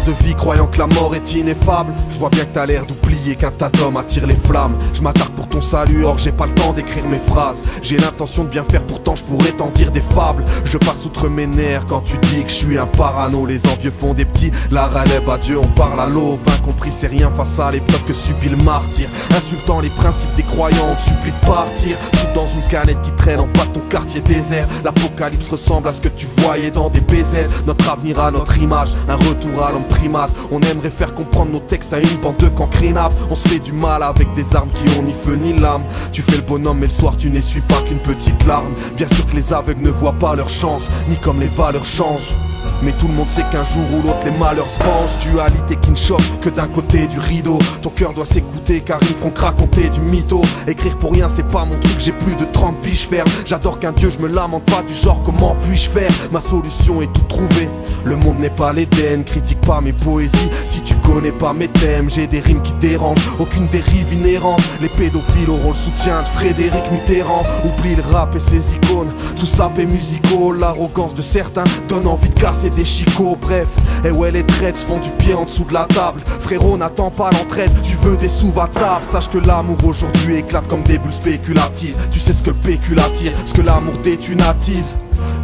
parles de vie croyant que la mort est ineffable. Je vois bien que t'as l'air d'oublier qu'un tas d'hommes attire les flammes. Je m'attarde pour ton salut, or j'ai pas le temps d'écrire mes phrases. J'ai l'intention de bien faire, pourtant je pourrais t'en dire des fables. Je passe outre mes nerfs quand tu dis que je suis un parano. Les envieux font des petits, la relève à Dieu, on parle à l'aube. Incompris c'est rien face à l'épreuve que subit le martyr. Insultant les principes des croyants, on te supplie de partir. Je suis dans une canette qui traîne en bas de ton quartier désert. L'apocalypse ressemble à ce que tu voyais dans des BZ. Notre avenir à notre image, un retour à l'homme primate. On aimerait faire comprendre nos textes à une bande de cancrénables. On se fait du mal avec des armes qui ont ni feu ni lame. Tu fais le bonhomme mais le soir tu n'essuies pas qu'une petite larme. Bien sûr que les aveugles ne voient pas leur chance, ni comme les valeurs changent. Mais tout le monde sait qu'un jour ou l'autre les malheurs se vengent. Dualité qui ne choque que d'un côté du rideau. Ton cœur doit s'écouter car ils feront que raconter du mytho. Écrire pour rien c'est pas mon truc, j'ai plus de 30 piges fermes. J'adore qu'un dieu, je me lamente pas du genre comment puis-je faire. Ma solution est tout trouvée, le monde n'est pas l'Éden. Critique pas mes poésies si tu connais pas mes thèmes. J'ai des rimes qui dérangent, aucune dérive inhérente. Les pédophiles auront le soutien de Frédéric Mitterrand. Oublie le rap et ses icônes, tout ça est musicaux. L'arrogance de certains donne envie de casser des chicots. Bref, et ouais les traites se font du pied en dessous de la table. Frérot n'attends pas l'entraide, tu veux des sous va table. Sache que l'amour aujourd'hui éclate comme des bulles spéculatives. Tu sais ce que le pécule attire, ce que l'amour détunatise.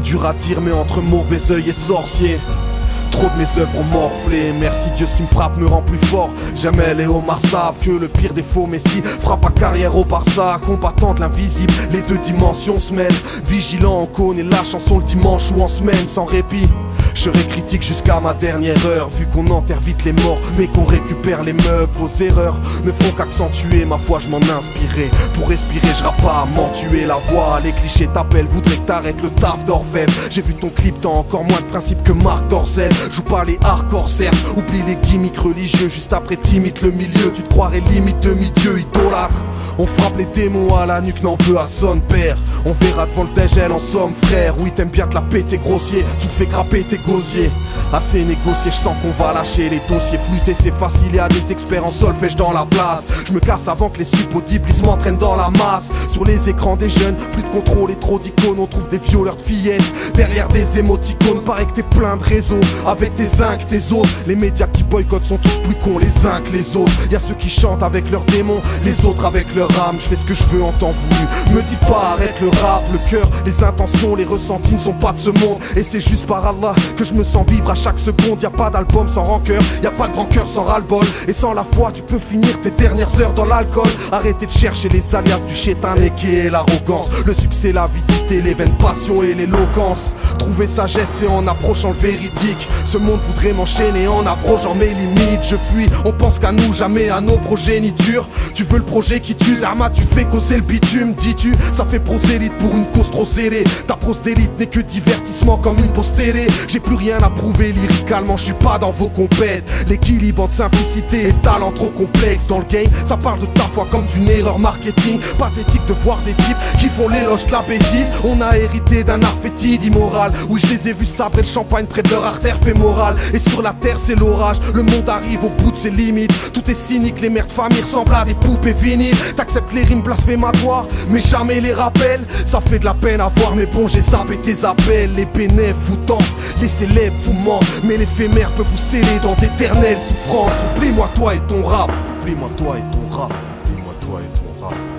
Dur à dire mais entre mauvais œil et sorcier, trop de mes œuvres ont morflé. Merci Dieu, ce qui me frappe me rend plus fort. Jamais les homards savent que le pire des faux messie frappe à carrière au Barça. Combattant de l'invisible, les deux dimensions se mêlent. Vigilant, on connaît la chanson le dimanche ou en semaine sans répit. Je serai critique jusqu'à ma dernière heure, vu qu'on enterre vite les morts mais qu'on récupère les meubles. Vos erreurs ne font qu'accentuer ma foi, je m'en inspirais. Pour respirer je rappe pas à m'en tuer la voix. Les clichés t'appellent, voudraient que t'arrêtes le taf d'orfèvre. J'ai vu ton clip, t'as encore moins de principe que Marc Dorcel. Joue pas les hardcore certes, oublie les gimmicks religieux. Juste après t'imites le milieu, tu te croirais limite demi-dieu idolâtre. On frappe les démons à la nuque, n'en veut à son père. On verra devant le dégel en somme frère. Oui t'aimes bien te la péter grossier, tu te fais grapper tes gosiers. Assez négocié, je sens qu'on va lâcher les dossiers. Flûter c'est facile, y'a des experts en solfège dans la place. Je me casse avant que les supaudibles ils m'entraînent dans la masse. Sur les écrans des jeunes, plus de contrôle et trop d'icônes. On trouve des violeurs de fillettes derrière des émoticônes. Paraît que t'es plein de réseaux, avec tes uns que tes autres. Les médias qui boycottent sont tous plus cons les uns que les autres. Y'a ceux qui chantent avec leurs démons, les autres avec leur âme. Je fais ce que je veux en temps voulu, me dis pas arrête le rap. Le cœur, les intentions, les ressentis ne sont pas de ce monde. Et c'est juste par Allah que je me sens vivre à chaque seconde. Y'a pas d'album sans rancœur, y'a pas de grand cœur sans ras-le-bol. Et sans la foi tu peux finir tes dernières heures dans l'alcool. Arrêtez de chercher les alias du chétan et qui est l'arrogance. Le succès, l'avidité, les vaines passions et l'éloquence. Trouver sagesse et en approchant le véridique. Ce monde voudrait m'enchaîner en abrogeant mes limites. Je fuis, on pense qu'à nous, jamais à nos progénitures. Tu veux le projet qui tue, Zerma, tu fais causer le bitume. Dis-tu, ça fait prosélyte pour une cause trop serrée. Ta prose d'élite n'est que divertissement comme une pause télé. J'ai plus rien à prouver lyricalement, je suis pas dans vos compètes. L'équilibre entre simplicité et talent trop complexe. Dans le game, ça parle de ta foi comme d'une erreur marketing. Pathétique de voir des types qui font l'éloge de la bêtise. On a hérité d'un art fétide immoral. Oui, je les ai vus sabrer le champagne près de leur artère fémorale. Et sur la terre c'est l'orage, le monde arrive au bout de ses limites. Tout est cynique, les mères de famille ressemblent à des poupées vinyles. T'acceptes les rimes blasphématoires, mais jamais les rappels. Ça fait de la peine à voir, mais bon j'ai zappé tes appels. Les bénéfices vous tentent, les célèbres vous mentent, mais l'éphémère peut vous sceller dans d'éternelles souffrances. Oublie-moi toi et ton rap, oublie-moi toi et ton rap, oublie-moi toi et ton rap.